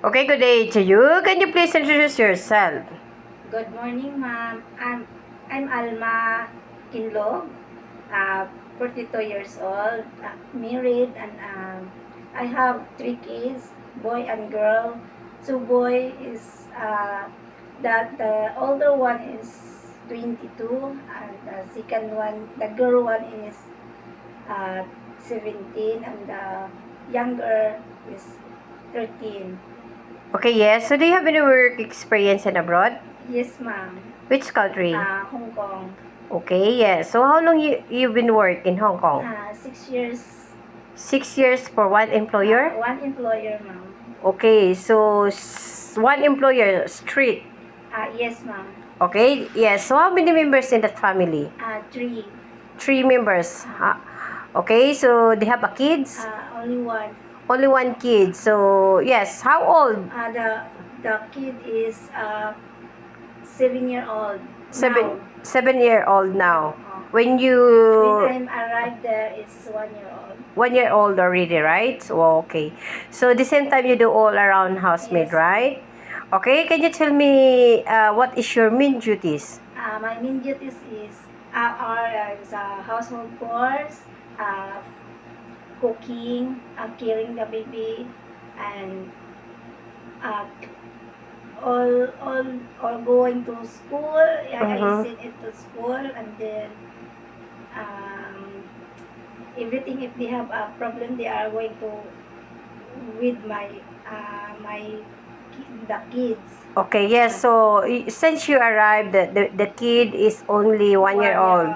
Okay, good day to you. Can you please introduce yourself? Good morning, ma'am. I'm Alma Kinlog, 42 years old, married, and I have 3 kids, boy and girl. Two boy is the older one is 22, and the second one, the girl one is uh, 17, and the younger is 13. Okay, yes. So, do you have any work experience in abroad? Yes, ma'am. Which country? Hong Kong. Okay, yes. So, how long you've been working in Hong Kong? 6 years. 6 years for one employer? One employer, ma'am. Okay, so one employer, street. Yes, ma'am. Okay, yes. So, how many members in that family? 3. 3 members. Okay, so they have a kids? Only one. Only one kid. So, yes. How old? The kid is 7-year-old. Seven, Now. 7-year-old now. When you When I arrived there, it's 1-year-old. 1 year old already, right? So, okay. So, the same time you do all around housemaid, Yes. right? Okay, can you tell me what is your main duties? My main duties is household chores, cooking, caring the baby, and uh, all going to school. I send it to school, and then um, everything. If they have a problem, they are going to with the kids. Okay, yes. So, since you arrived, the kid is only 1 year old.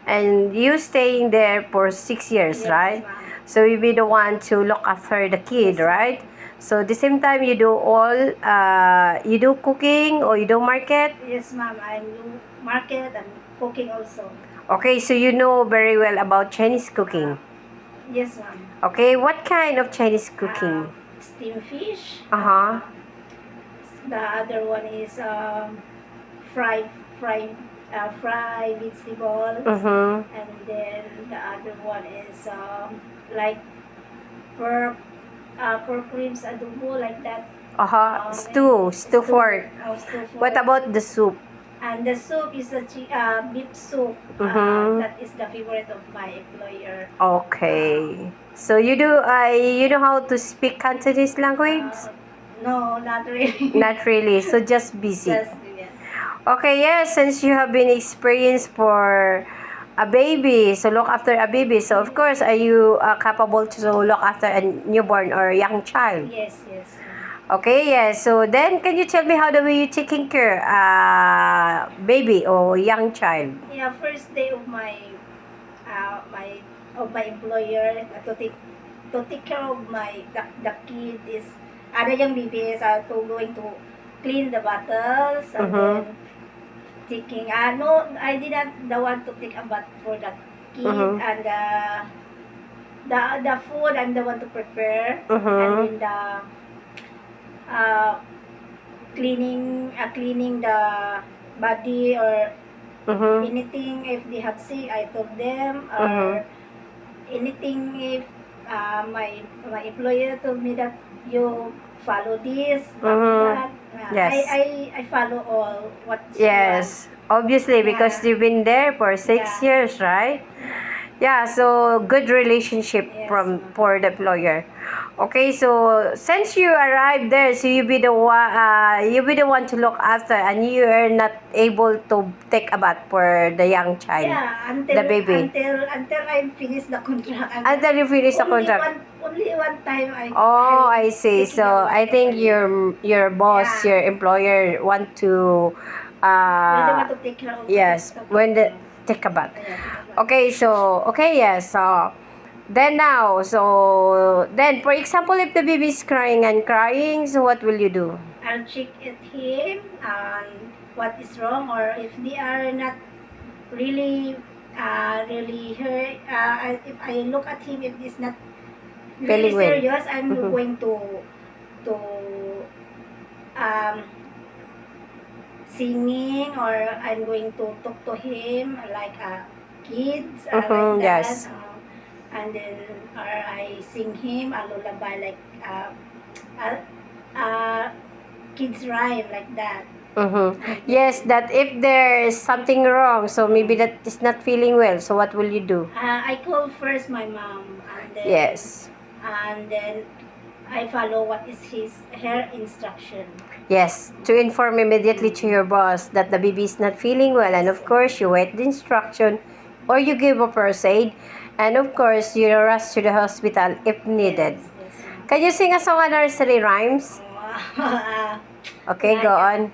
And you staying there for 6 years, Yes, right? ma'am. So, you be the one to look after the kid, Yes, ma'am. right? So, the same time you do you do cooking or you do market? Yes, ma'am. I do market and cooking also. Okay, so you know very well about Chinese cooking. Yes, ma'am. Okay, what kind of Chinese cooking? Steamed fish. Uh-huh. The other one is fried fried fried vegetables, and then the other one is like pork pork ribs adobo, like that. Uh-huh. Stew pork. Stew pork. What about the soup? And the soup is a beef soup. That is the favorite of my employer. Okay. So you know how to speak Cantonese language? No, not really. Not really. So just busy. Just, yeah. Okay, yes, since you have been experienced for a baby, so look after a baby. So of course, are you capable to look after a newborn or young child? Yes, yes. Okay, yes. So then, can you tell me how the way you taking care baby or young child? Yeah, first day of my employer, to take care of the kid is ada yung baby is to going to clean the bottles, and then taking no, I didn't the one to take a bath for the kid, and the food I'm the one to prepare, and then the cleaning the body, or anything if they have sick, I told them, or anything if my employer told me that you follow this, that. Yes. I follow all what she Yes, obviously because Yeah. you've been there for 6 years, right? Yeah, so good relationship Yes, for the employer. Okay, so since you arrived there, so you be the one to look after, and you are not able to take a bath for the young child, Yeah, the baby. until I finish the contract. Until you finish the contract. Only one time Oh, I see. taking So a bath I think only. your boss, Yeah. your employer want to They don't want to take care of yes, when the take a bath. Yeah, take a bath. Okay, so okay, yes. So then for example, if the baby is crying and crying, so what will you do? I'll check at him what is wrong, or if they are not really really hurt. If I look at him, if it's not really Feeling well. serious, I'm going to um, singing, or I'm going to talk to him like kids, like that. Yes. And then or I sing him a lullaby, like kids rhyme like that. Yes, that if there is something wrong, so maybe that is not feeling well, so what will you do? I call first my mom, and then Yes. I follow what is her instruction. Yes, to inform immediately to your boss that the baby is not feeling well, and of course you wait the instruction or you give a first aid, and of course you rush to the hospital if needed. Yes, ma'am. Can you sing a song on nursery rhymes? Okay, Like, go on.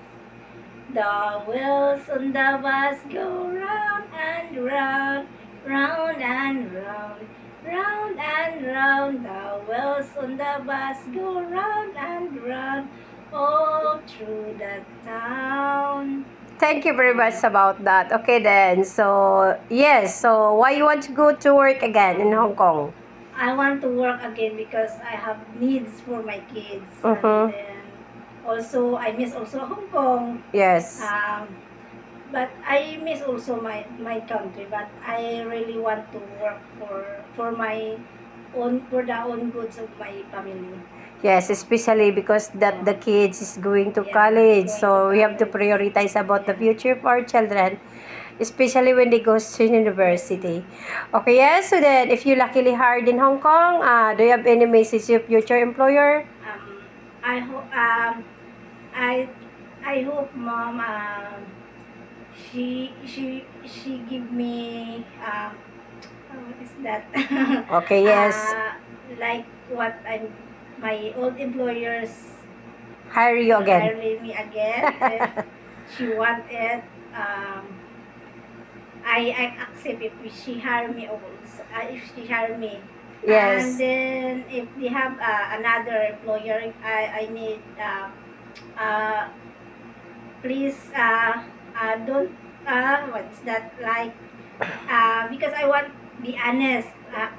the wheels on the bus go round and round, round and round, round and round. The wheels on the bus go round and round, all through the town. Thank you very much about that. Okay then, so yes, so why you want to go to work again in Hong Kong? I want to work again because I have needs for my kids. Mhm. And then also, I miss also Hong Kong. Yes. But I miss also my country. But I really want to work for my own, for the own goods of my family. Yes, especially because that the kids is going to Yeah, college, going so to we have to college. prioritize about the Yeah. future of our children, especially when they go to university. Okay, yes. So then, if you luckily hired in Hong Kong, do you have any message to your future employer? I hope I hope mom she give me what is that? Okay, yes. Like what my old employers Hire you again. hire me again if she want it. I accept if she hire me also. If she hire me. Yes. And then if they have another employer, I need uh, please don't what's that like because I want be honest.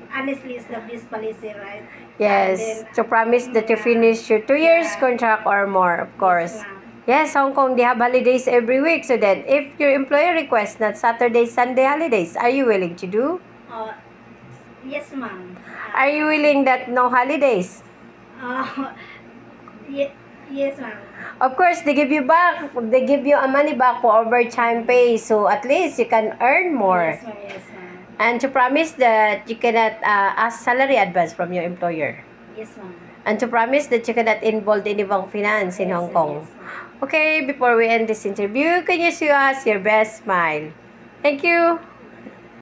Honestly is the best policy, right? Yes. And then, To promise that you finish your 2 years yeah. contract or more, of course. Yes, ma'am. Yes, Hong Kong, they have holidays every week. So then, if your employer requests not Saturday, Sunday holidays, are you willing to do? Yes, ma'am. Are you willing that no holidays? Yes, ma'am. Of course, they give you back. They give you a money back for overtime pay. So at least you can earn more. Yes, ma'am. Yes, ma'am. And to promise that you cannot ask salary advance from your employer. Yes, ma'am. And to promise that you cannot involve in ibang finance in Yes, Hong Kong. yes, ma'am. Okay, before we end this interview, can you show us your best smile? Thank you.